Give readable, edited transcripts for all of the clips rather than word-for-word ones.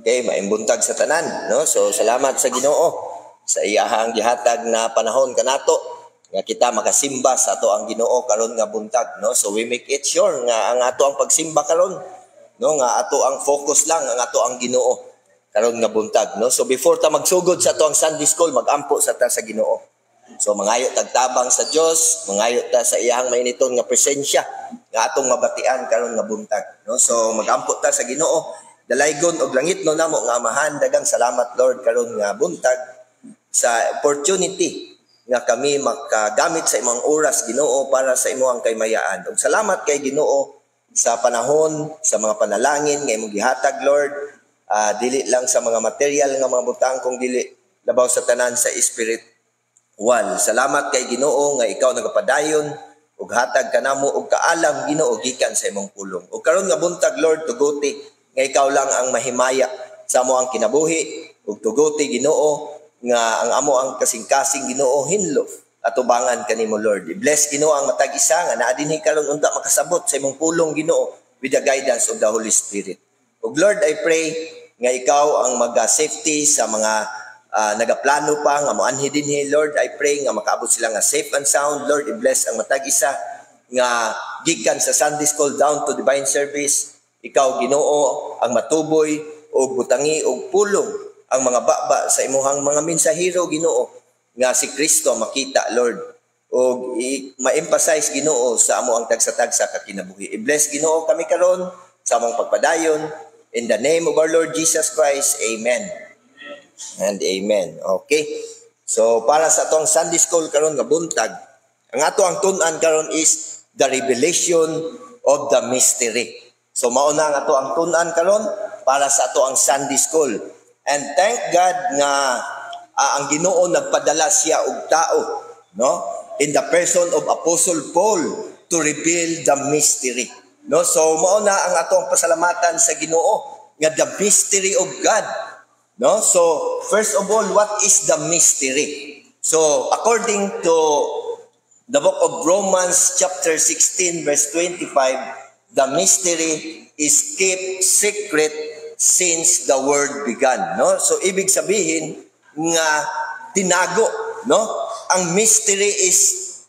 Okay, maimbuntag sa tanan, no? So salamat sa Ginoo sa iyahang gihatag na panahon kanato nga kita makasimba sa ato ang Ginoo karon nga buntag, no? So we make it sure nga ang ato ang pagsimba karon, no, nga ato ang focus lang ang ato ang Ginoo karon nga buntag, no? So before ta magsugod sa ato ang Sunday school, magampo sa ta sa Ginoo. So mangayo tagtabang sa Dios, mangayo ta sa iyahang mainiton nga presensya nga atong mabatian karon nga buntag, no? So magampo ta sa Ginoo. Dalaygon og langit no namo nga amahan, dagang salamat Lord karon nga buntag sa opportunity nga kami makagamit sa imong oras Ginoo para sa imong kaymayaan. Ug salamat kay Ginoo sa panahon, sa mga panalangin nga imong gihatag Lord, dili lang sa mga material nga mga butang kung dili labaw sa tanan sa spiritual. Salamat kay Ginoo nga ikaw nagapadayon ug hatag kanamo og kaalam Ginoo gikan sa imong pulong. Ug karon nga buntag Lord, tuguti nga ikaw lang ang mahimaya sa amo ang kinabuhi ug tuguti Ginoo nga ang amo ang kasing-kasing Ginoo hinlo atubangan kanimo Lord. I-bless Ginoo ang matag isa nga naa dinhi karon unta makasabot sa imong pulong Ginoo with the guidance of the Holy Spirit. Ug Lord, I pray nga ikaw ang mag-safety sa mga nagaplano pa nga moanhi dinhi Lord. I pray nga makaabot sila nga safe and sound Lord. I-bless ang matag isa nga gikan sa Sunday school down to divine service. Ikaw Ginoo ang matuboy o butangi o pulong ang mga baba sa imuhang mga mensahero Ginoo nga si Kristo makita Lord o ma-emphasize Ginoo sa amo ang tagsa-tagsa ka kinabuhi. I-bless Ginoo kami karon sa among pagpadayon in the name of our Lord Jesus Christ. Amen and amen. Okay, so para sa atong Sunday school karon nga buntag, ang ato ang tun-an karon is the revelation of the mystery. So mauna ang ato ang tun-an karon para sa ato ang Sunday school. And thank God nga ang Ginoo nagpadala siya og tao, no? In the person of Apostle Paul to reveal the mystery. No? So mauna ang ato ang pasalamatan sa Ginoo nga the mystery of God. No? So first of all, what is the mystery? So according to the book of Romans chapter 16 verse 25, the mystery is kept secret since the world began, no? So ibig sabihin nga tinago, no? Ang mystery is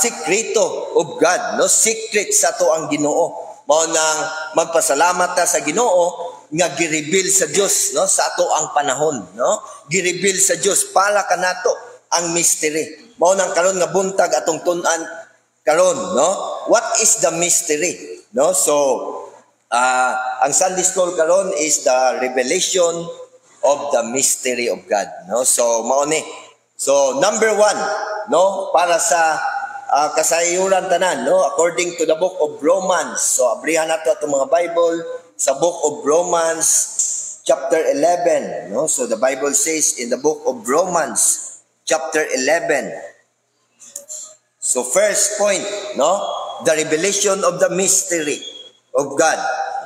sekreto of God, no? Secret sa to ang Ginoo. Mao nang magpasalamat ta sa Ginoo nga gi-reveal sa Dios, no? Sa ato ang panahon, no? Gi-reveal sa Dios para kanato ang mystery. Mao nang karon nga buntag atong tun-an karon, no? What is the mystery? No, so ang Sunday school karon is the revelation of the mystery of God. No, so mao ni. So number 1, no, para sa kasayuran tanan, no, according to the book of Romans. So abrihan nato atong mga Bible sa book of Romans chapter 11. No, so the Bible says in the book of Romans chapter 11. So first point, no, the revelation of the mystery of God,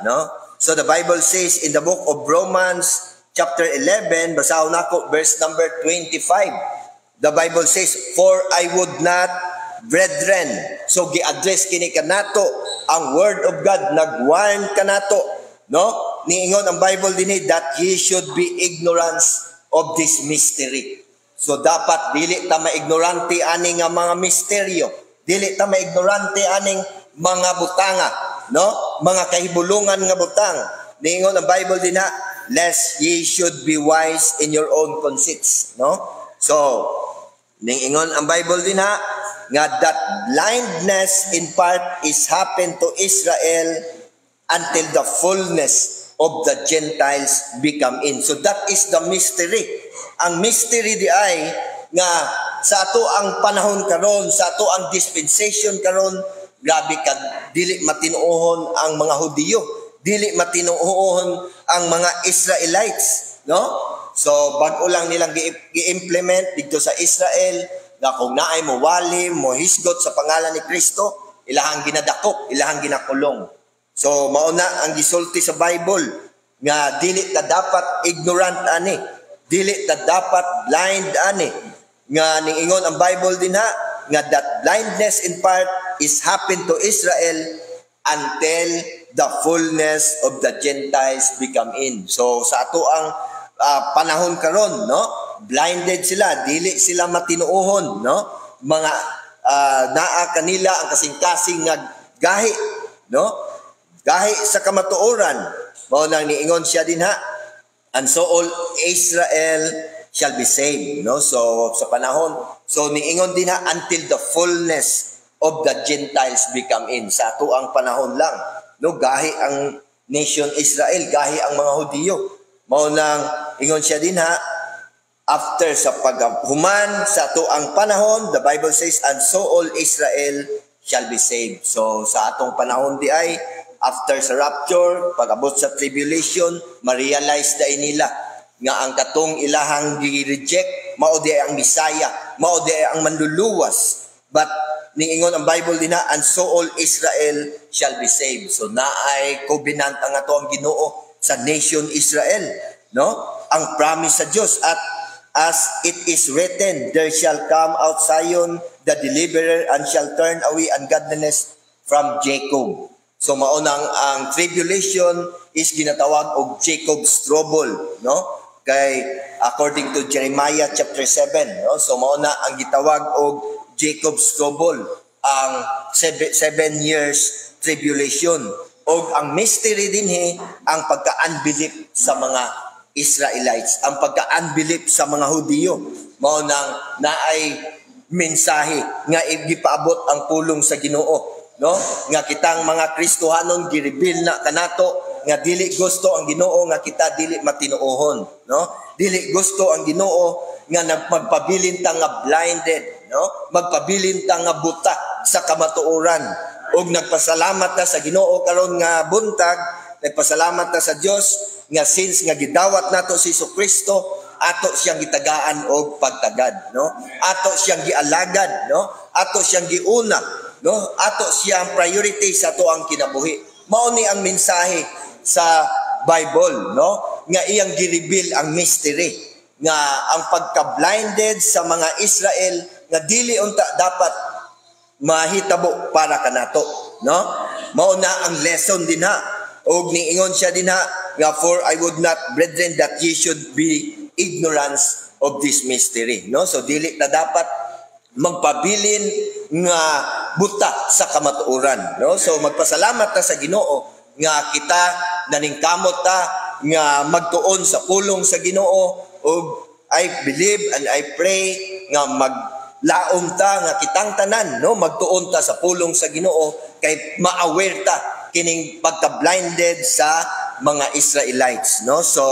no? So the Bible says in the book of Romans chapter 11, basahon nako verse number 25. The Bible says, "For I would not, brethren," so gi-address kini kanato ang word of God, nag-warn kanato, no? Niingon ang Bible dinhi that ye should be ignorance of this mystery. So dapat dili ta maignorante ani nga mga misteryo. Dili ta maignorante aning mga butanga, no? Mga kahibulungan nga butang. Niingon ang Bible din ha, lest ye should be wise in your own conceits, no? So, niingon ang Bible din ha, nga that blindness in part is happened to Israel until the fullness of the Gentiles become in. So that is the mystery. Ang mystery di ay nga sa ato ang panahon karon, sa ato ang dispensation karon, grabe ka, dili matinuohon ang mga Hudiyo, dili matinuohon ang mga Israelites, no? So bag-o lang nilang gi-implement dito sa Israel na kung naay mo wali, mo hisgot sa pangalan ni Kristo, ilahang ginadakop, ilahang ginakulong. So mauna ang gisulti sa Bible nga dili ta dapat ignorant ani, dili ta dapat blind ani, nga niingon ang Bible din ha, nga that blindness in part is happened to Israel until the fullness of the Gentiles become in. So sa ato ang panahon karon, no, blinded sila, dili sila matinuohon, no, mga naa kanila ang kasing-kasing nga gahi, no, gahi sa kamatuoran. Mao nang niingon siya din ha, and so all Israel shall be saved, no. So sa panahon, so niingon din ha, until the fullness of the Gentiles become in. Sa ato ang panahon lang, no, gahi ang nation Israel, gahi ang mga Hudiyo. Mao nang ingon siya din ha, after sa paghuman sa ato ang panahon, the Bible says, and so all Israel shall be saved. So sa atong panahon di ay, after sa rapture, pag-abot sa tribulation, ma-realize da nila nga ang katong ilahang gi-reject, mao di ang Bisaya, mao di ang manluluwas. But niingon ang Bible din na, and so all Israel shall be saved. So naay covenant ang ato ang Ginoo sa nation Israel, no? Ang promise sa Dios, at as it is written, there shall come out Zion the deliverer, and shall turn away ungodliness from Jacob. So maunang ang tribulation is ginatawag og Jacob's trouble, no? Kay according to Jeremiah chapter 7, no? So mauna ang gitawag og Jacob's trouble, ang 7 years tribulation. Og ang mystery dinhi ang pagka-unbelief sa mga Israelites, ang pagka-unbelief sa mga Hudiyo. Mao nang naay mensahe nga gipaabot ang pulong sa Ginoo, no, nga kitang mga Kristohanon gireveal na kanato nga dili gusto ang Ginoo nga kita dili matinuohon, no, dili gusto ang Ginoo nga magpabilin ta nga blinded, no, magpabilin ta nga buta sa kamatuoran. Og nagpasalamat ta sa Ginoo karon nga buntag, nagpasalamat ta sa Dios nga since nga gidawat nato si Jesucristo, ato siyang gitagaan og pagtagad, no, ato siyang gialagad, no, ato siyang giuna, no, ato siyang priority sa ato ang kinabuhi. Mao ni ang mensahe sa Bible, no, nga iyang gi-reveal ang mystery nga ang pagka-blinded sa mga Israel nga dili unta dapat mahitabo para kanato, no. Mao na ang lesson din ha, og niingon siya din ha nga, for I would not, brethren, that ye should be ignorance of this mystery, no. So dili na dapat magpabilin nga buta sa kamatuoran, no. So magpasalamat ta sa Ginoo nga kita naningkamot ta nga magtuon sa pulong sa Ginoo, ug I believe and I pray nga maglaom ta nga kitang tanan, no, magtuon ta sa pulong sa Ginoo kay ma-aware ta kining pagka-blinded sa mga Israelites, no. So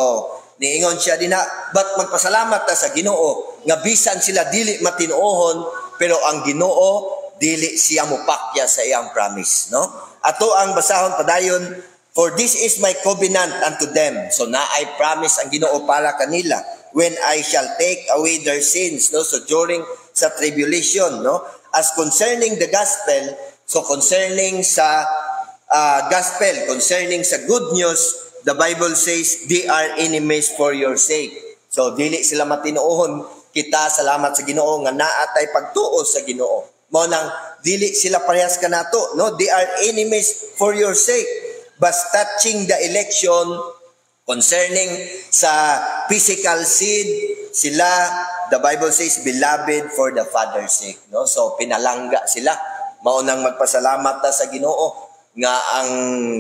niingon siya din na, but magpasalamat ta sa Ginoo nga bisan sila dili matinuohon, pero ang Ginoo dili siya mupakya sa iyang promise, no. Ato ang basahon padayon, for this is my covenant unto them. So na I promise ang Ginoo para kanila, when I shall take away their sins, no. So during sa tribulation, no, as concerning the gospel, so concerning sa gospel, concerning sa good news, the Bible says, they are enemies for your sake. So dili sila matinuohon, kita salamat sa Ginoo nga naatay pagtuo sa Ginoo. Mao nang dili sila parehas kanato, no, they are enemies for your sake. But touching the election, concerning sa physical seed, sila, the Bible says, beloved for the Father's sake, no. So pinalangga sila. Mao nang magpasalamat ta sa Ginoo nga ang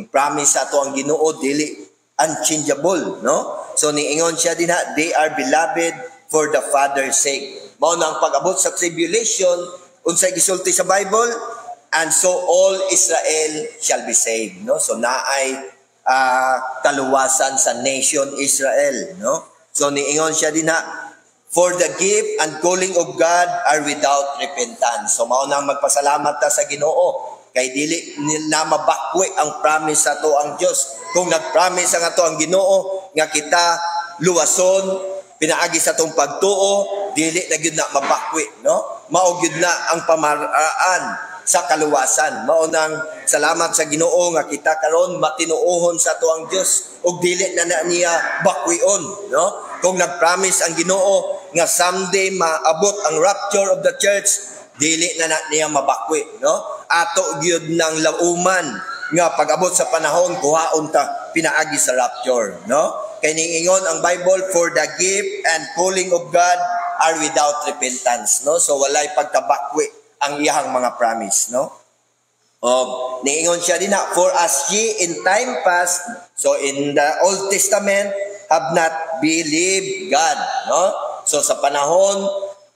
promise sa ato ang Ginoo dili unchangeable, no. So niingon siya din ha, they are beloved for the Father's sake. Mao nang pag-abot sa tribulation, unsay gisulti sa Bible, and so all Israel shall be saved, no. So naay kaluwasan sa nation Israel, no. So niingon siya din ha, for the gift and calling of God are without repentance. So mao nang magpasalamat ta sa Ginoo kay dili na mabakwi ang promise sa ato ang Dios. Kung nag-promise ang ato ang Ginoo nga kita luwason pinaagi sa atong pagtuo, dili na gyud na mabakwi, no. Mao gyud na ang pamaraan sa kaluwasan. Mao nang salamat sa Ginoo nga kita karon matinuohon sa ato ang Dios ug dili na niya bakwion, no. Kung nag-promise ang Ginoo nga someday maabot ang rapture of the church, dili na niya mabakwi, no. Ato gyud ng lauman nga pag-abot sa panahon kuhaon ta pinaagi sa rapture, no? Kay niingon ang Bible, for the gift and calling of God are without repentance, no? So walay pagkabakwi ang iyang mga promise, no? Niingon siya din na, for as ye in time past, so in the Old Testament, have not believed God, no? So sa panahon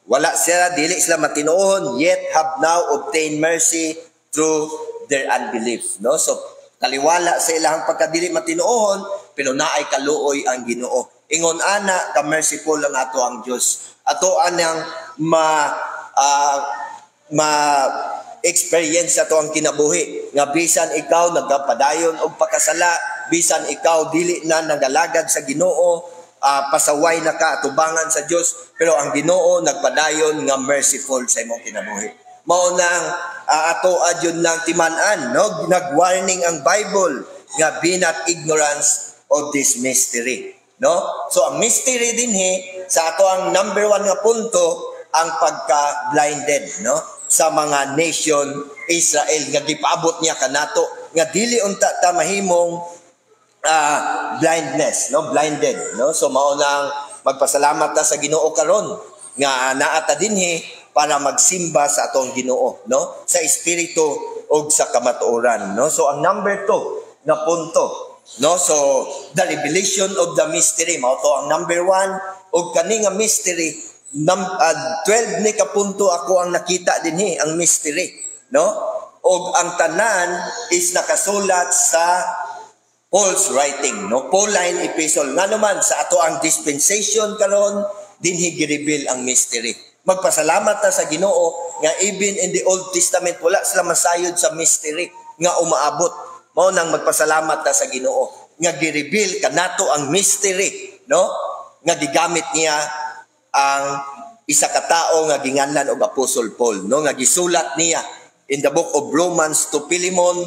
wala sila, dili sila matinuon, yet have now obtained mercy through their unbelief, no? So taliwala sa ilang pagkadili matinuon, pero naay kaluoy ang Ginoo. Ingon ana ka merciful ang ato ang Dios. Ato anang experience ato ang kinabuhi nga bisan ikaw nagapadayon og pakasala, bisan ikaw dili na nagalagad sa Ginoo, pasaway na ka atubangan sa Dios, pero ang Ginoo nagpadayon nga merciful sa imong kinabuhi. Mao nang ato adyon nang timan-an, no? Nag-warning ang Bible nga be not ignorance of this mystery, no? So ang mystery dinhi sa ato ang number 1 nga punto ang pagka-blinded, no? Sa mga nation Israel nga gipaabot niya kanato nga dili unta ta mahimong blindness, no? Blinded, no? So mao nang magpasalamat ta sa Ginoo karon nga naata dinhi para magsimba sa atong Ginoo, no? Sa espiritu ug sa kamatuoran, no? So ang number 2 na punto, no? So the revelation of the mystery, mao to ang number 1 ug kani nga mystery 12 ni ka punto ako ang nakita dinhi ang mystery, no? Og ang tanan is nakasulat sa Paul's writing, no? Pauline epistle. Nga naman sa ato ang dispensation karon dinhi gi-reveal ang mystery. Magpasalamat ta sa Ginoo nga even in the Old Testament wala sila masayod sa mystery nga umaabot. Mao nang magpasalamat ta sa Ginoo nga gi-reveal kanato ang mystery, no? Nga gigamit niya ang isa ka tawo nga ginganlan og Apostle Paul, no? Nga gisulat niya in the book of Romans to Philemon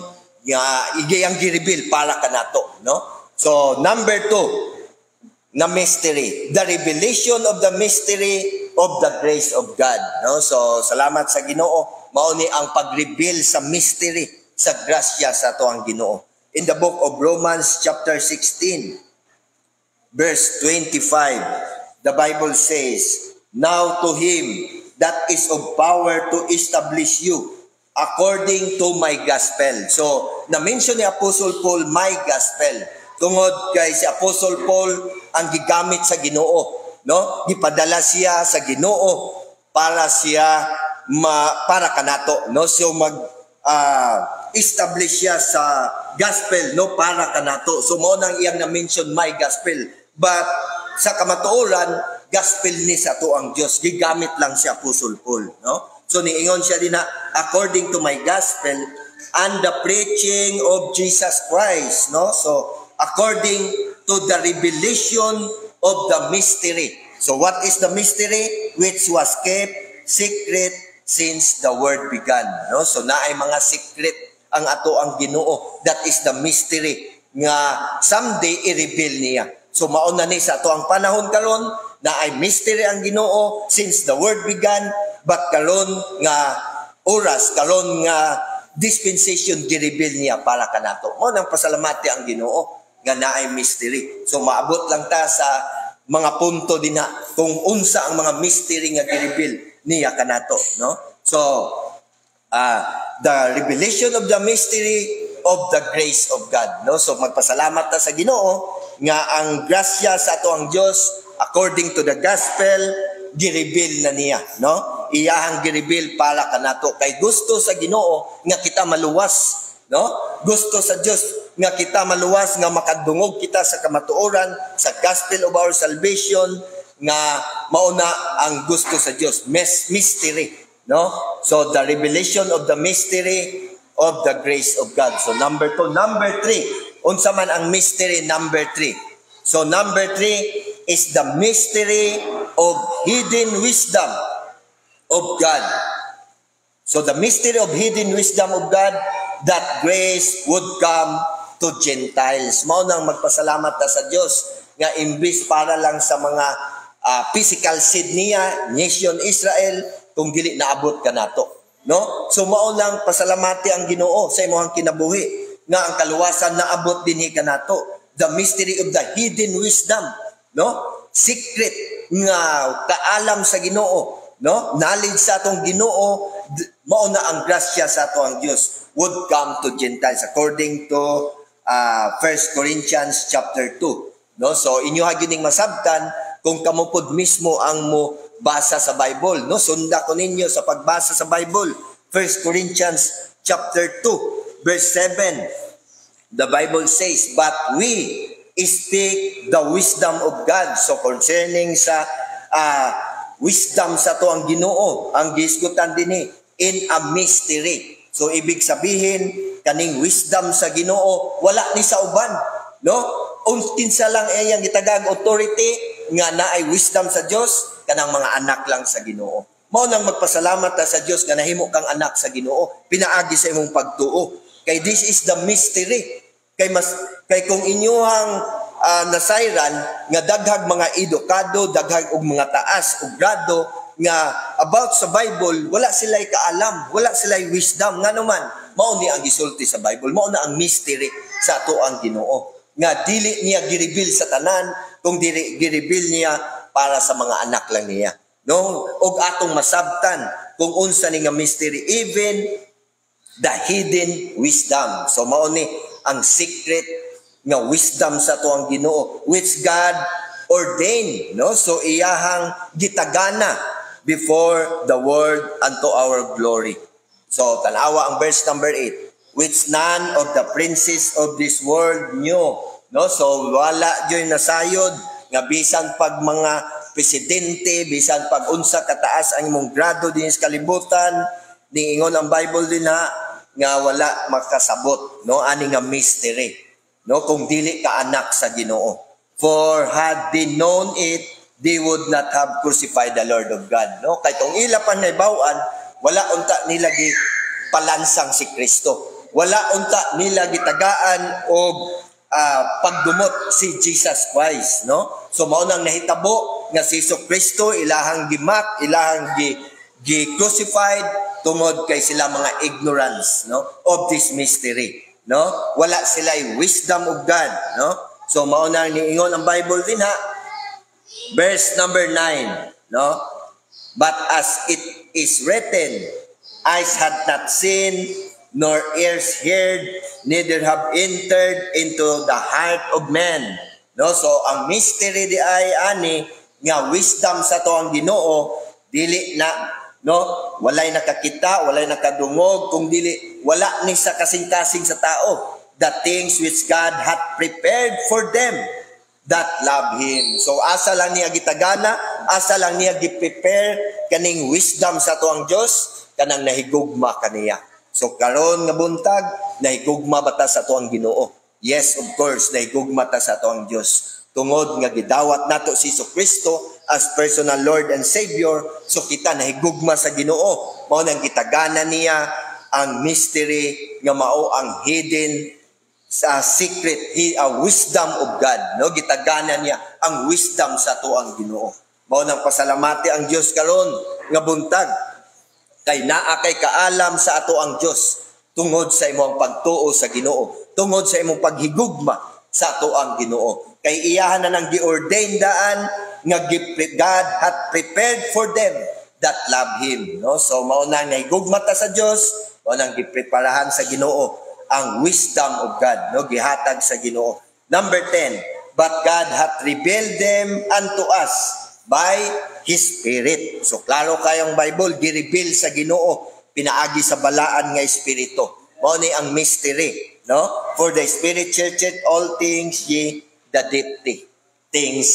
nga igayang gi-reveal para kanato, no? So number 2 na mystery, the revelation of the mystery of the grace of God, no? So salamat sa Ginoo, mao ni ang pag-reveal sa mystery sa grasya sa ato ang Ginoo. In the book of Romans chapter 16 verse 25, the Bible says, now to him that is of power to establish you according to my gospel. So na-mention ni Apostle Paul my gospel tungod kay si Apostle Paul ang gigamit sa Ginoo, no? Gipadala siya sa Ginoo para siya para kanato, no? So establish siya sa gospel, no? Para kanato. So mo nang iyang na-mention my gospel, but sa kamatuoran gospel ni sa to ang Dios, gigamit lang si Apostle Paul, no? So niingon siya din na according to my gospel and the preaching of Jesus Christ, no? So according to the revelation of the mystery. So what is the mystery? Which was kept secret since the world began, no? So naay mga secret ang ato ang Ginoo. That is the mystery nga someday i-reveal niya. So mauna ni sa ato ang panahon karon na ay mystery ang Ginoo since the world began, but karon nga oras, karon nga dispensation gi-reveal niya para kanato. Mo nang pasalamati ang Ginoo nga naay mystery. So maabot lang ta sa mga punto din na kung unsa ang mga mystery nga gi-reveal niya kanato, no? So the revelation of the mystery of the grace of God, no? So magpasalamat ta sa Ginoo nga ang grasya sa ato ang Dios according to the gospel gi-reveal na niya, no? Iyahang gi-reveal para kanato kay gusto sa Ginoo nga kita maluwas, no? Gusto sa Dios nga kita maluwas, nga makadungog kita sa kamatuoran, sa gospel of our salvation, nga mauna ang gusto sa Dios, mystery, no? So the revelation of the mystery of the grace of God. So number 2, number 3, unsa man ang mystery number 3. So number 3 is the mystery of hidden wisdom of God. So the mystery of hidden wisdom of God, that grace would come to Gentiles. Mao nang magpasalamat ta sa Dios nga imbis para lang sa mga physical seed niya, nation Israel, kung dili naabot kanato, no? So mao nang pasalamati ang Ginoo sa imong kinabuhi nga ang kaluwasan naabot dinhi kanato. The mystery of the hidden wisdom, no? Secret nga kaalam sa Ginoo, no? Knowledge sa atong Ginoo, mao na ang grasya sa ato ang Dios would come to Gentiles according to 1 Corinthians chapter 2, no? So inyo hagyud ning masabtan kung kamo pod mismo ang mo basa sa Bible, no? Sunda ko ninyo sa pagbasa sa Bible. 1 Corinthians chapter 2 verse 7. The Bible says, but we speak the wisdom of God. So concerning sa wisdom sa to ang Ginoo, ang gisgutan dinhi in a mystery. So ibig sabihin kaning wisdom sa Ginoo wala ni sa uban, no? Kinsa lang iyang gitagag authority nga naay wisdom sa Dios, kanang mga anak lang sa Ginoo. Mao nang magpasalamat ta sa Dios nga nahimo kang anak sa Ginoo, pinaagi sa imong pagtuo. Kay this is the mystery. Kay kung inyuhang nasayran nga daghag mga edukado, daghag og mga taas og grado nga about sa Bible, wala sila'y kaalam, wala sila'y wisdom. Nga naman, mao ni ang gisulti sa Bible, mao na ang mystery sa ato ang Ginoo. Nga dili niya gireveal sa tanan, kung dili gireveal niya para sa mga anak lang niya. No? Og atong masabtan kung unsa ni nga mystery, even the hidden wisdom. So mao ni ang secret nga wisdom sa to ang Ginoo which God ordained, no? So iyahang gitagana before the world unto our glory. So tanawa ang verse number 8, which none of the princes of this world knew, no? So wala joy nasayod nga bisan pag mga presidente, bisan pag unsa kataas ang imong grado din sa kalibutan, niingon ang Bible din nga wala makasabot, no? Ani nga mystery, no? Kung dili ka anak sa Ginoo. For had they known it, they would not have crucified the Lord of God, no? Kay tong ila pa naibawan, wala unta nila gi palansang si Kristo. Wala unta nila gitagaan og pagdumot si Jesus Christ, no? So mao nang nahitabo nga si Kristo ilahang gimak, ilahang gi-crucified tungod kay sila mga ignorance, no, of this mystery, no? Wala sila'y wisdom of God, no? So mao nang niingon ang Bible din verse number 9, no? But as it is written, eyes had not seen, nor ears heard, neither have entered into the heart of man. No, so ang mystery di ay ani nga wisdom sa to ang Ginoo dili na, no, walay nakakita, walay nakadungog, kung dili wala ni sa kasing-kasing sa tao, the things which God hath prepared for them that love Him. So asa lang niya gitagana, asa lang niya giprepare kaning wisdom sa to ang Dios, kanang nahigugma kaniya. So karon nga buntag, nahigugma ba ta sa to ang Ginoo? Yes, of course, nahigugma ta sa to ang Dios. Tungod nga gidawat nato si Kristo as personal Lord and Savior, so kita nahigugma sa Ginoo. Mao nang gitagana niya ang mystery nga mao ang hidden sa secret, wisdom of God, no? Gitagana niya ang wisdom sa to ang Ginoo. Mao nang pasalamati ang Dios karon nga buntag kay naa kay kaalam sa ato ang Dios tungod sa imong pagtuo sa Ginoo, tungod sa imong paghigugma sa ato ang Ginoo. Kay iyahan na nang gi-ordain daan nga God hath prepared for them that love Him, no? So mao nang nahigugma ta sa Dios, mao nang gipreparahan sa Ginoo ang wisdom of God, no? Gihatag sa Ginoo. Number 10, but God hath revealed them unto us by His Spirit. So klaro kayong Bible, gi-reveal sa Ginoo, pinaagi sa balaan nga espiritu. Mao ni ang mystery, no? For the Spirit searcheth all things, ye the deep things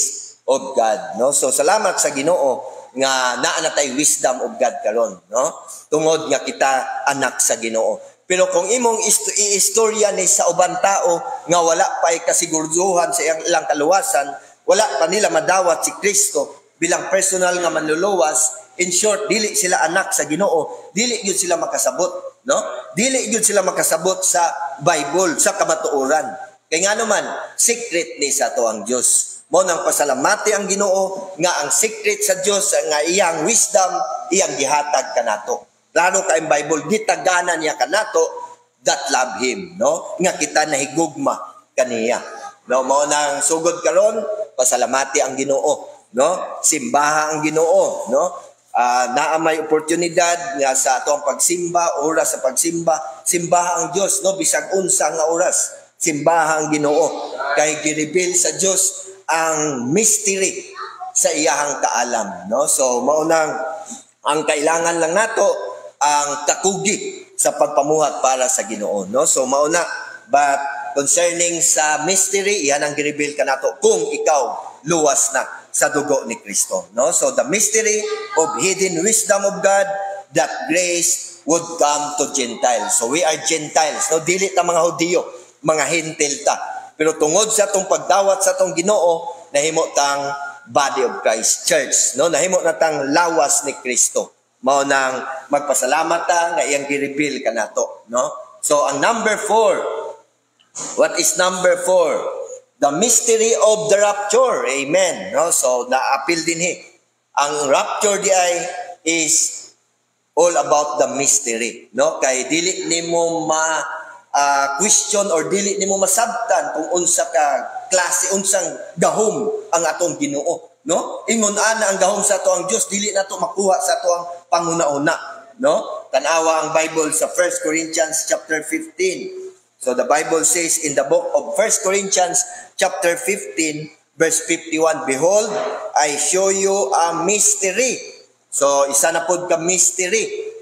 of God, no? So salamat sa Ginoo nga naa na tay wisdom of God karon, no? Tungod nga kita anak sa Ginoo. Pero kung imong iistorya ni sa ubang tao nga wala pa'y kasiguraduhan sa ilang kaluwasan, wala pa nila madawat si Kristo bilang personal nga manluluwas, in short, dili sila anak sa Ginoo, dili gyud sila makasabot, no? Dili gyud sila makasabot sa Bible, sa kamatuoran. Kay nga naman, secret ni sa to ang Dios. Mo nang pasalamati ang Ginoo nga ang secret sa Dios nga iyang wisdom, iyang gihatag kanato. Lalo kay Bible, gitagana niya kanato that love Him, no? Nga kita nahigugma kaniya. No, mao nang sugod karon, pasalamati ang Ginoo, no? Simbaha ang Ginoo, no? Naa may oportunidad nga sa atong pagsimba, oras sa pagsimba, simbaha ang Dios, no? Bisag unsa nga oras, simbaha ang Ginoo kay gireveal sa Dios ang mystery sa iyahang kaalam, no? So mao nang ang kailangan lang nato ang kakugi sa pagpamuhat para sa Ginoo, no? So mao na, but concerning sa mystery, iyan ang gireveal kanato kung ikaw luwas na sa dugo ni Kristo, no? So the mystery of hidden wisdom of God, that grace would come to Gentiles. So we are Gentiles, no? Dili ta mga Hudiyo, mga Hintil ta. Pero tungod sa atong pagdawat sa atong Ginoo, nahimo tang body of Christ, church, no? Nahimo na tang lawas ni Kristo. Mao nang magpasalamat ta nga iyang gi-reveal kanato, no? So ang number 4, what is number 4? The mystery of the rapture. Amen. No? So, na-appeal din ang rapture di ay is all about the mystery. No? Kay dili nimo question or dili nimo masabtan kung unsa ka klase, unsang gahom ang atong Ginoo. No? Ingon ana ang gahom sa ato ang Dios, dili nato makuha sa ato ang panguna-una. No? Tanawa ang Bible sa 1 Corinthians chapter 15. So the Bible says in the book of 1 Corinthians chapter 15 verse 51, behold, I show you a mystery. So isa na pod ka mystery.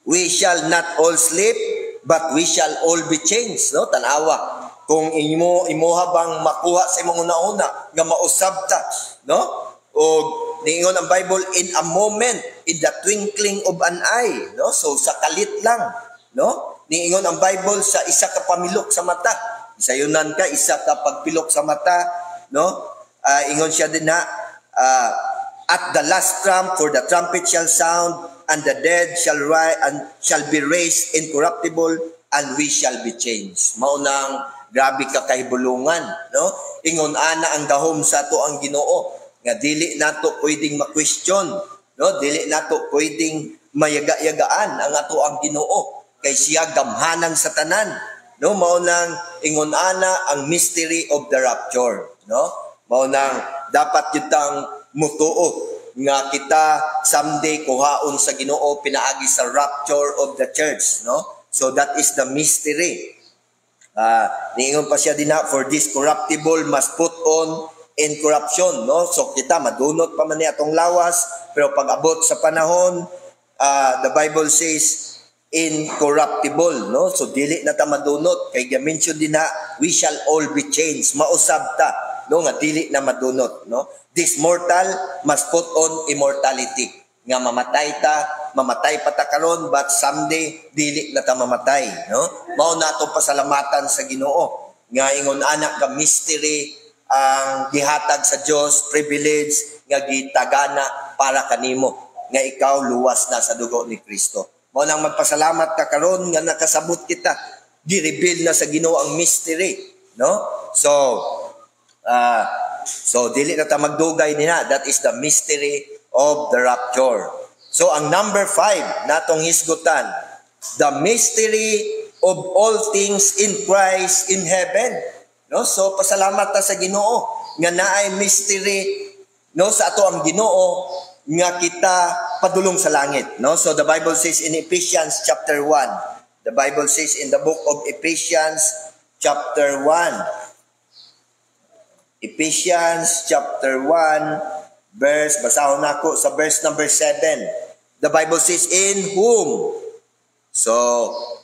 We shall not all sleep, but we shall all be changed. No? Tanawa. Kung imuha bang makuha sa imong una-una, nga mausab ta. No? O niingon ang Bible, in a moment, in the twinkling of an eye. No? So sa kalit lang. No? Niingon ang Bible sa isa ka pamilok sa mata. Isayunan ka, isa ka pagpilok sa mata. No? Ingon siya din na, at the last trump, for the trumpet shall sound, and the dead shall rise and shall be raised incorruptible, and we shall be changed. Maunang grabe ka kahibulungan. No? Ingon ana ang gahom sa ato ang Ginoo. Nga dili nato pwedeng ma-question. No? Dili nato pwedeng mayaga-yagaan ang ato ang Ginoo. Kay siya gamhanan sa tanan, no? Mao nang ingon ana ang mystery of the rapture, no? Mao nang dapat yutang mutuo nga kita someday kuhaon sa Ginoo pinaagi sa rapture of the church, no? So that is the mystery. Niingon pa siya dinha, for this corruptible must put on incorruption, no? So kita madunot pa man ni atong lawas, pero pag abot sa panahon, the Bible says incorruptible, no? So dili na ta madunot kay ga-mention din na we shall all be changed. Mausab ta, no, nga dili na madunot, no? This mortal must put on immortality. Nga mamatay pa ta karon, but someday dili na ta mamatay, no? Mao na atong pasalamatan sa Ginoo nga ingon anak ka mystery ang gihatag sa Dios, privilege nga gitagana para kanimo nga ikaw luwas na sa dugo ni Kristo. Mao nang magpasalamat ka karon nga nakasabot kita, gi-reveal na sa Ginoo ang mystery, no? So dili na ta magdugay nina, that is the mystery of the rapture. So ang number 5 natong hisgutan, the mystery of all things in Christ in heaven. No? So pasalamat ta sa Ginoo nga naay mystery, no, sa ato ang Ginoo nga kita padulong sa langit, no? So the Bible says in Ephesians chapter 1. The Bible says in the book of Ephesians chapter 1. Ephesians chapter 1 basahon nako sa verse number 7. The Bible says in whom. So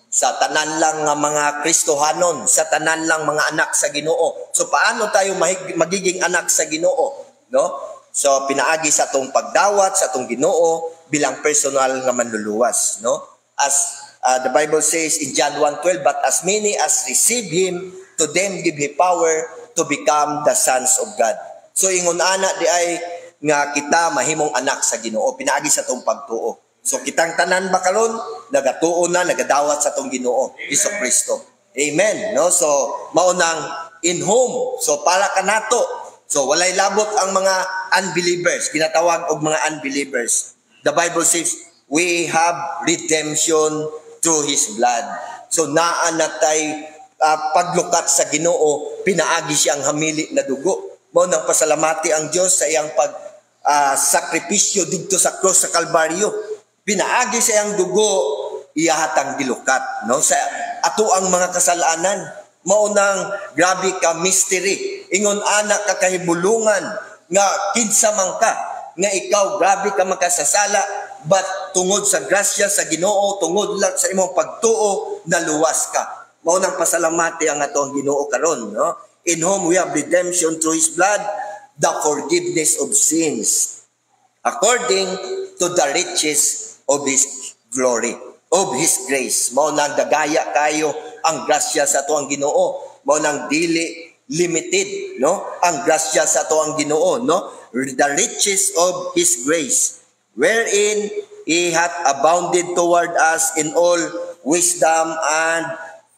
sa tanan lang nga mga Kristohanon, sa tanan lang mga anak sa Ginoo. So paano tayo magiging anak sa Ginoo, no? So pinaagi sa atong pagdawat sa atong Ginoo bilang personal nga manluluwas, no? As the Bible says in John 1:12, but as many as receive him, to them give he power to become the sons of God. So ingon ana di ay nga kita mahimong anak sa Ginoo pinaagi sa atong pagtuo. So kitang tanan ba karon nagatuo na, nagadawat sa atong Ginoo Hesukristo. Amen, no? So mao nang in whom. So para kanato. So walay labot ang mga unbelievers, ginatawag og mga unbelievers. The Bible says we have redemption through His blood. So naa natay paglukat sa Ginoo, pinaagi siyang hamili na dugo. Mao nang pasalamati ang Dios sa iyang sakripisyo didto sa cross sa Kalbaryo. Pinaagi sa iyang dugo, iyahatang gilukat, no? Sa ato ang mga kasalanan. Mao nang grabe ka mystery. Ingon anak ka kahibulungan nga kinsa man ka nga ikaw grabe ka makasasala, but tungod sa grasya sa Ginoo, tungod lang sa imong pagtuo, naluwas ka. Mao nang pasalamati ang ato ang Ginoo karon, no? In whom we have redemption through His blood, the forgiveness of sins, according to the riches of His glory, of His grace. Mao nang dagaya kayo ang grasya sa ato ang Ginoo. Mao nang dili limited, no? Ang grasya sa ato ang Ginoo, no? The riches of His grace, wherein He hath abounded toward us in all wisdom and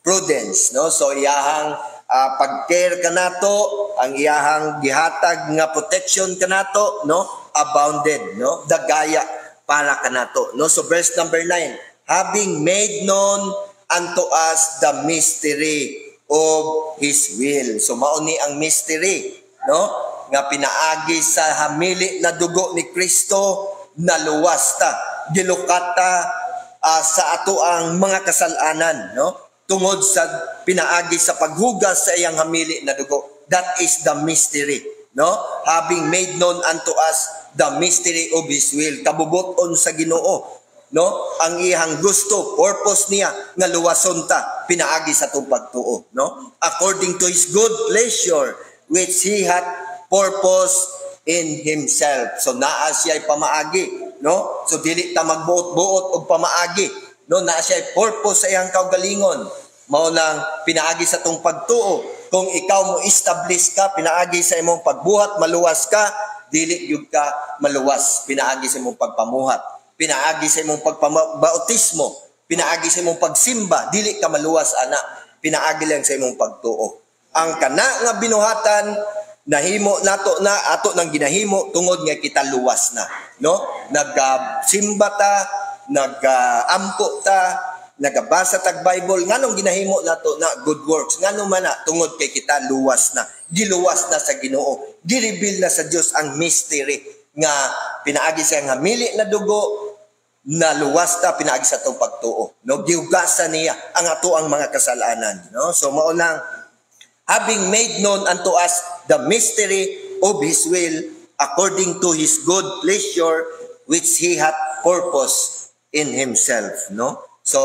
prudence, no? So iyahang pag-care kanato, ang iyahang gihatag nga protection kanato, no? Abounded, no? Dagaya para kanato, no? So verse number 9, having made known unto us the mystery of His will. So mauni ang mystery, no? Nga pinaagi sa hamili na dugo ni Kristo, naluwas ta, gilukata sa ato ang mga kasalanan, no? Tungod sa pinaagi sa paghugas sa iyang hamili na dugo. That is the mystery, no? Having made known unto us the mystery of His will. Kabubuton sa Ginoo, no? Ang iyang gusto, purpose niya nga luwason ta pinaagi sa atong pagtuo, no? According to His good pleasure which He hath purpose in Himself. So naa siya pamaagi, no? So dili ta magbuot-buot og pamaagi, no? Naa siya purpose sa iyang kaugalingon. Mao nang pinaagi sa atong pagtuo. Kung ikaw mo establish ka, pinaagi sa imong pagbuhat, maluwas ka, dili gyud ka maluwas. Pinaagi sa imong pagpamuhat, pinaagi sa imong pagpabautismo, pinaagi sa imong pagsimba, dili ka maluwas ana. Pinaagi lang sa imong pagtuo. Ang kana nga binuhatan nahimo nato na ato nang ginahimo tungod nga kita luwas na, no? Nagsimba ta, nag-ampo ta, nagabasa tag Bible, nganong ginahimo nato na good works, nganong man na tungod kay kita luwas na, giluwas na sa Ginoo, gireveal na sa Dios ang mystery nga pinaagi sa nga mili na dugo, na luwas ta pinaagi sa atong pagtuo, no? Gihugasan niya ang ato ang mga kasalanan, no? So mao lang, having made known unto us the mystery of His will, according to His good pleasure which He hath purpose in Himself, no? So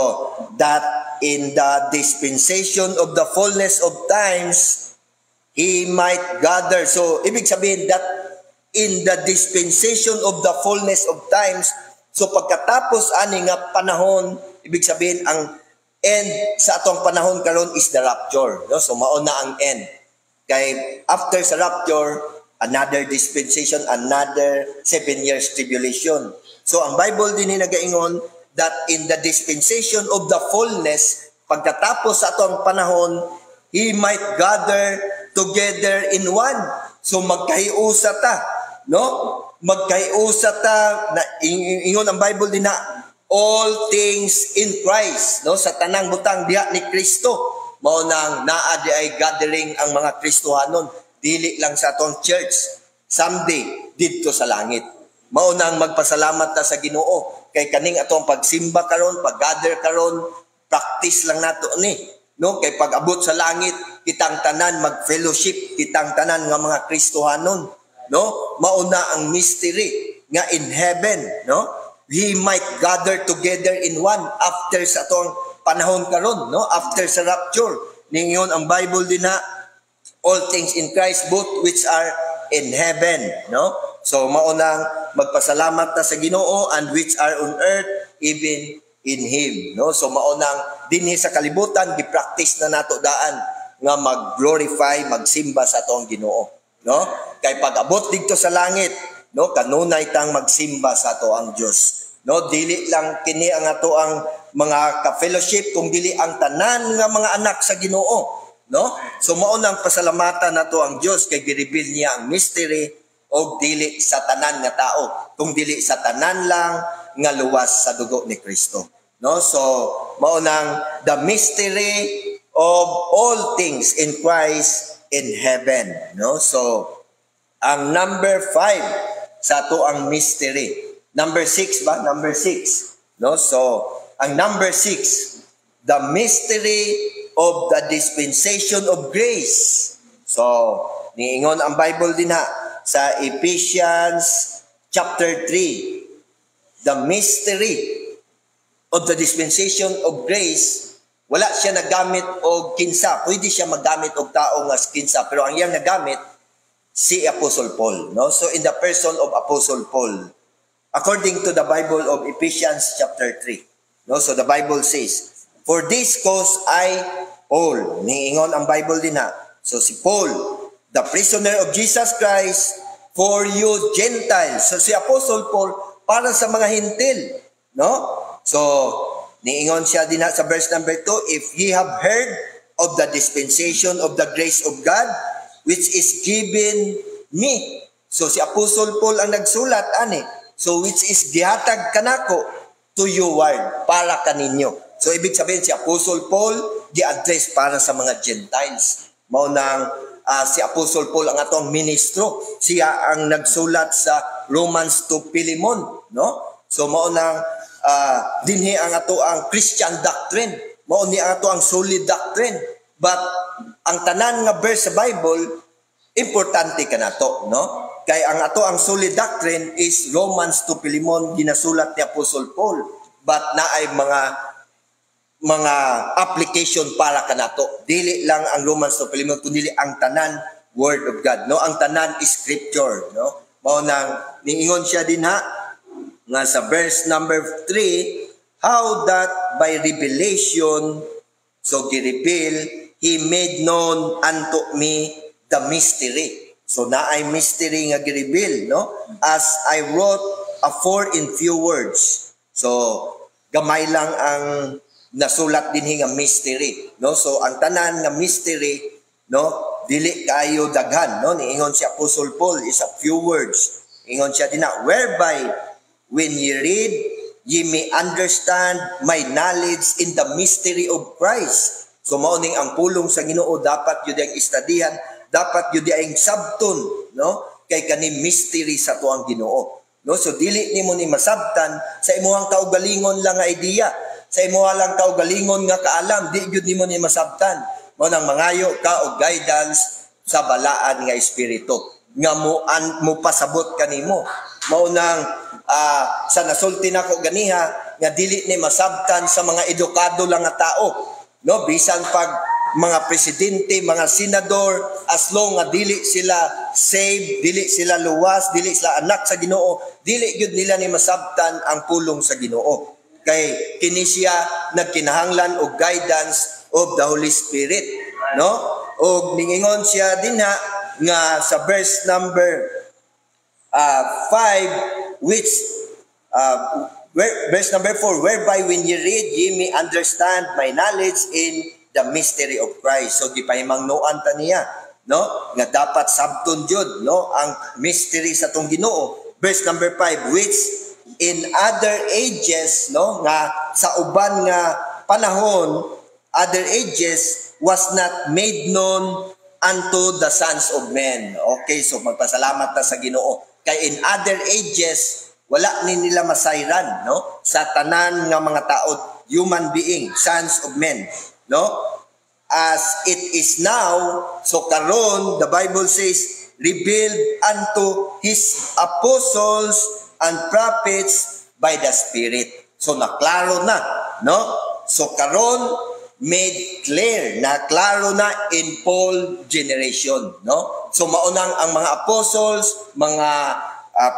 that in the dispensation of the fullness of times He might gather. So ibig sabihin that in the dispensation of the fullness of times, so pagkatapos ani nga panahon, ibig sabihin ang end sa atong panahon karon is the rapture, no? So mao na ang end. Kay after sa rapture, another dispensation, another 7 years tribulation. So ang Bible din ni nagaingon that in the dispensation of the fullness, pagkatapos sa atong panahon, He might gather together in one. So magkahiusa ta, no? Magkahiusa ta, na ingon ang Bible din na all things in Christ, no? Sa tanang butang diha ni Kristo, mao nang naa di ay gathering ang mga Kristohanon, dili lang sa atong church, someday didto sa langit. Mao nang magpasalamat ta sa Ginoo kay kaning atong pagsimba karon, pag-gather karon, practice lang nato ni, no? Kay pag-abot sa langit, kitang tanan mag-fellowship, kitang tanan nga mga Kristohanon, no? Mao na ang mystery nga in heaven, no? We might gather together in one after sa atong panahon karon, no? After sa rapture. Ningon ang Bible din na all things in Christ, both which are in heaven, no? So mao nang magpasalamat ta sa Ginoo, and which are on earth even in Him, no? So mao nang dinhi sa kalibutan gi-practice na nato daan nga mag-glorify, magsimba sa atong Ginoo, no? Kay pag-abot didto sa langit, no, kanunay tang magsimba sa ato ang Dios, no? Dili lang kini ang ato ang mga ka-fellowship, kung dili ang tanan nga mga anak sa Ginoo, no? So mao nang pasalamatan nato ang Dios kay gi-reveal niya ang mystery og dili sa tanan nga tao, kung dili sa tanan lang nga luwas sa dugo ni Kristo. no? So mao nang the mystery of all things in Christ in heaven, no? So ang number 5 sa ato ang mystery. Number 6 ba? Number 6, no? So ang number 6, the mystery of the dispensation of grace. So niingon ang Bible din sa Ephesians chapter 3, the mystery of the dispensation of grace. Wala siya nagamit og kinsa. Pwede siya magamit og tao nga kinsa, pero ang iyang nagamit si Apostle Paul, no? So in the person of Apostle Paul, according to the Bible of Ephesians chapter 3, no? So the Bible says, "For this cause I, Paul," niingon ang Bible din so si Paul, "the prisoner of Jesus Christ, for you Gentiles." So si Apostle Paul para sa mga hintil, no? So niingon siya din sa verse number 2, "If ye have heard of the dispensation of the grace of God, which is given me." So si Apostle Paul ang nagsulat ani. So which is gihatag kanako to you word, para kaninyo. So ibig sabihin si Apostle Paul gi-address para sa mga Gentiles. Mao nang si Apostle Paul ang atong ministro. Siya ang nagsulat sa Romans to Philemon, no? So mao nang dinhi ang ato ang Christian doctrine. Mao ni ang ato ang solid doctrine. But ang tanan nga verse sa Bible importante kanato, no? Kay ang ato ang solid doctrine is Romans to Philemon ginasulat ni Apostle Paul. But naay mga application para kanato. Dili lang ang Romans to Philemon kundi ang tanan word of God, no? Ang tanan is scripture, no? Mao nang niingon siya din nga sa verse number 3, how that by revelation, so gi-reveal, he made known unto me the mystery. So naay mystery nga gi-reveal, no? As I wrote afore in few words. So gamay lang ang nasulat din nga mystery, no? So ang tanan nga mystery, no, dili kayo daghan, no? Niingon si Apostle Paul is a few words. Ingon siya din whereby when ye read, ye may understand my knowledge in the mystery of Christ. So mauning ang pulong sa Ginoo dapat yun ang istadihan, dapat yun ang sabton, no? Kay kani mystery sa tuang Ginoo, no? So dili nimo ni masabtan sa imuhang kaugalingon lang nga idea, sa imuha lang kaugalingon nga kaalam, di gyud nimo ni masabtan. Mao nang mangayo ka og guidance sa balaan nga espiritu nga mo pasabot kanimo. Mao nang sa nasulti nako ganiha nga dili ni masabtan sa mga edukado lang nga tao, no? Bisan pag mga presidente, mga senador, as long nga dili sila saved, dili sila luwas, dili sila anak sa Ginoo, dili gyud nila ni masabtan ang pulong sa Ginoo. Kay kini siya nagkinahanglan og guidance of the Holy Spirit, no? Og ningingon siya din nga sa verse number 5, which verse number 4, whereby when ye read, ye may understand my knowledge in the mystery of Christ. So gipahimangnoan ta niya, no, nga dapat sabton jud, no, ang mystery sa tong Ginoo. Verse number 5, which in other ages, no, nga sa uban nga panahon, other ages was not made known unto the sons of men. Okay, so magpasalamat ta sa Ginoo. Kay in other ages, wala ni nila masayran, no? Sa tanan nga mga tao, human being, sons of men, no? As it is now, so karon, the Bible says, revealed unto his apostles and prophets by the Spirit. So naklaro na, no? So karon, made clear, na klaro na in Paul generation, no? So maunang ang mga apostles, mga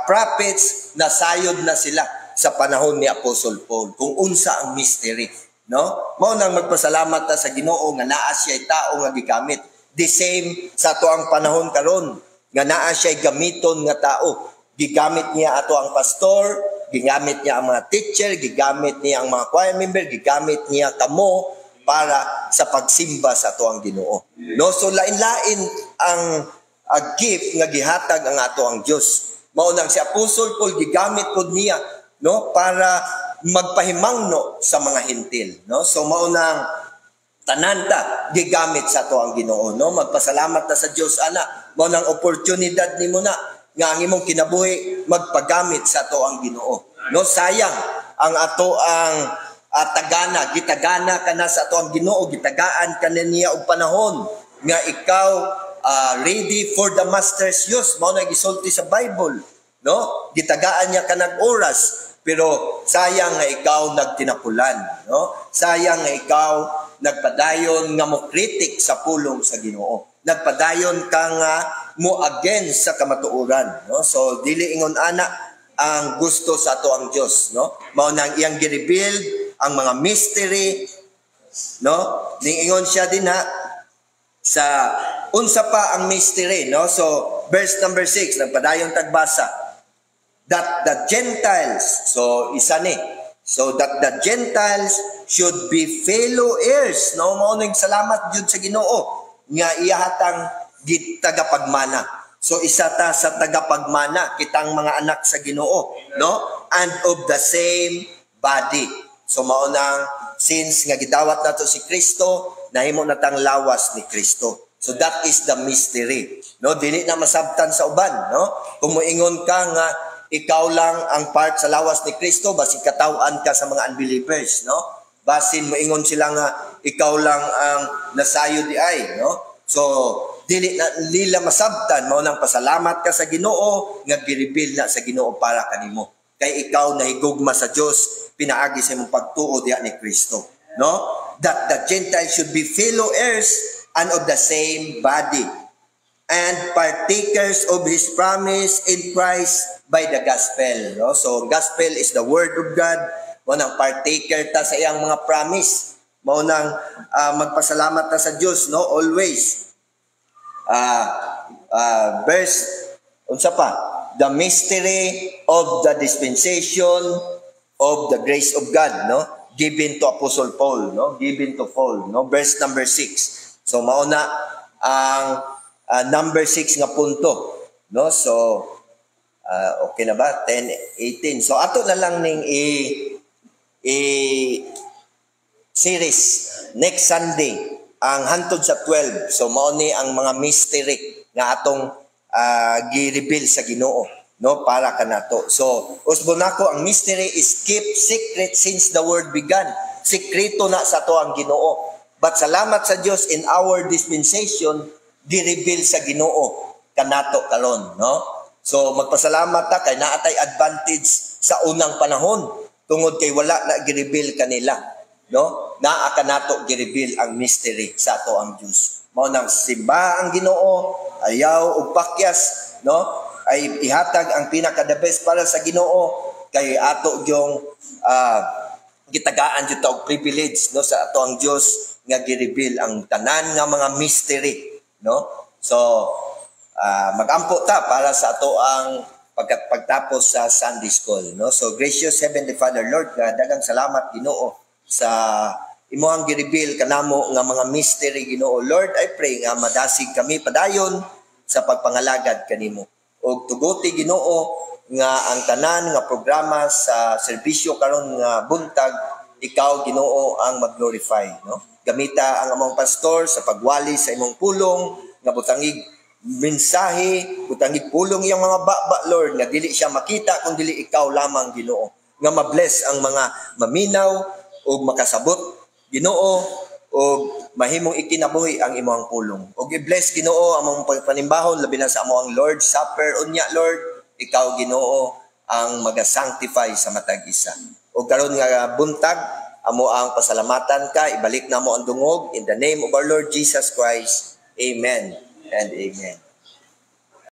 prophets, nasayod na sila sa panahon ni Apostle Paul kung unsa ang mystery, no? Maunang magpasalamat ta sa Ginoo nga naa siya tao nga gigamit. The same sa ato ang panahon karon nga naa siya gamiton nga tao. Gigamit niya ato ang pastor, gigamit niya ang mga teacher, gigamit niya ang mga choir member, gigamit niya kamo para sa pagsimba sa ato ang Ginoo. No, so lain-lain ang gift nga gihatag ang ato ang Dios. Mao nang si Apostle Paul gigamit pod niya, no, para magpahimangno sa mga hintil, no? So mao nang tanan ta gigamit sa to ang Ginoo, no? Magpasalamat ta sa Dios ana, mao nang oportunidad nimo na nga ang imong kinabuhi magpagamit sa to ang Ginoo, no? Sayang ang ato ang tagana, gitagana ka na sa ato ang Ginoo, gitagaan ka na niya og panahon nga ikaw ready for the master's use. Mao na gisulti sa Bible, no? Gitagaan niya ka nag oras, pero sayang nga ikaw nagtinapulan, no? Sayang nga ikaw nagpadayon nga mo kritik sa pulong sa Ginoo. Nagpadayon ka nga mo against sa kamatuoran, no? So dili ingon ana ang gusto sa ato ang Dios, no? Mao nang iyang gi-rebuild ang mga mystery, no? Ingon siya din ha sa unsa pa ang mystery, no? So verse number 6 nagpadayon tagbasa, that the Gentiles, so isa ni, so that the Gentiles should be fellow heirs, no? Mao ning salamat jud sa Ginoo nga iyahatang tagapagmana. So isa ta sa tagapagmana kitang mga anak sa Ginoo, no? And of the same body. So mao nang since nga gidawat nato si Kristo, nahimo natang lawas ni Kristo. So that is the mystery, no? Dili na masabtan sa uban, no? Kung moingon ka nga ikaw lang ang part sa lawas ni Kristo, basin katawan ka sa mga unbelievers, no? Basin moingon sila nga ikaw lang ang nasayo di ay, no? So dili na nila masabtan, mao nang pasalamat ka sa Ginoo nga gi-reveal na sa Ginoo para kanimo. Kay ikaw nahigugma sa Dios, pinaagi sa imong pagtuo diha ni Kristo, no? That the Gentiles should be fellow heirs and of the same body, and partakers of His promise in Christ by the gospel, no? So gospel is the word of God. Mao nang partaker ta sa iyang mga promise. Mao nang magpasalamat ta sa Dios, no? Always. Verse unsa pa? The mystery of the dispensation of the grace of God, no? Given to Apostle Paul, no? Given to Paul, no? Verse number 6. So mao na ang number 6 nga punto, no? So okay na ba? 10, 18. So ato na lang ning series next Sunday ang hantod sa 12. So mao ni ang mga mystery nga atong gi-reveal sa Ginoo, no, para kanato. So usbon nako ang mystery is keep secret since the world began. Sikreto na sa to ang Ginoo. But salamat sa Dios, in our dispensation gi-reveal sa Ginoo kanato karon, no? So magpasalamat ta kay naatay advantage sa unang panahon tungod kay wala na gi-reveal kanila, no? Naa kanato gi-reveal ang mystery sa ato ang Dios. Mao nang simba ang Ginoo, ayaw og pakyas, no? Ay ihatag ang pinaka the best para sa Ginoo kay ato yung gitagaan jud ta og privilege, no, sa ato ang Dios nga gi-reveal ang tanan nga mga mystery, no? So magampo ta para sa ato ang pagtapos sa Sunday School, no? So gracious Heavenly Father, Lord, daghang salamat Ginoo sa imuhang gi-reveal kanamo nga mga mystery, Ginoo. Lord, I pray nga madasig kami padayon sa pagpangalagad kanimo. Og tuguti Ginoo nga ang tanan nga programa sa serbisyo karon nga buntag, ikaw Ginoo ang mag-glorify, no? Gamita ang among pastor sa pagwali sa imong pulong nga butangig mensahe, butangig pulong iyang mga baba, Lord, nga dili siya makita kung dili ikaw lamang Ginoo. Nga ma-bless ang mga maminaw o makasabot Ginoo o mahimong ikinabuhi ang imong pulong. O i-bless Ginoo ang among panimbahon labi na sa among Lord Supper unya, Lord, ikaw Ginoo ang maga-sanctify sa matag isa. O karon nga buntag amo ang pasalamatan ka, ibalik na mo ang dungog in the name of our Lord Jesus Christ. Amen and amen.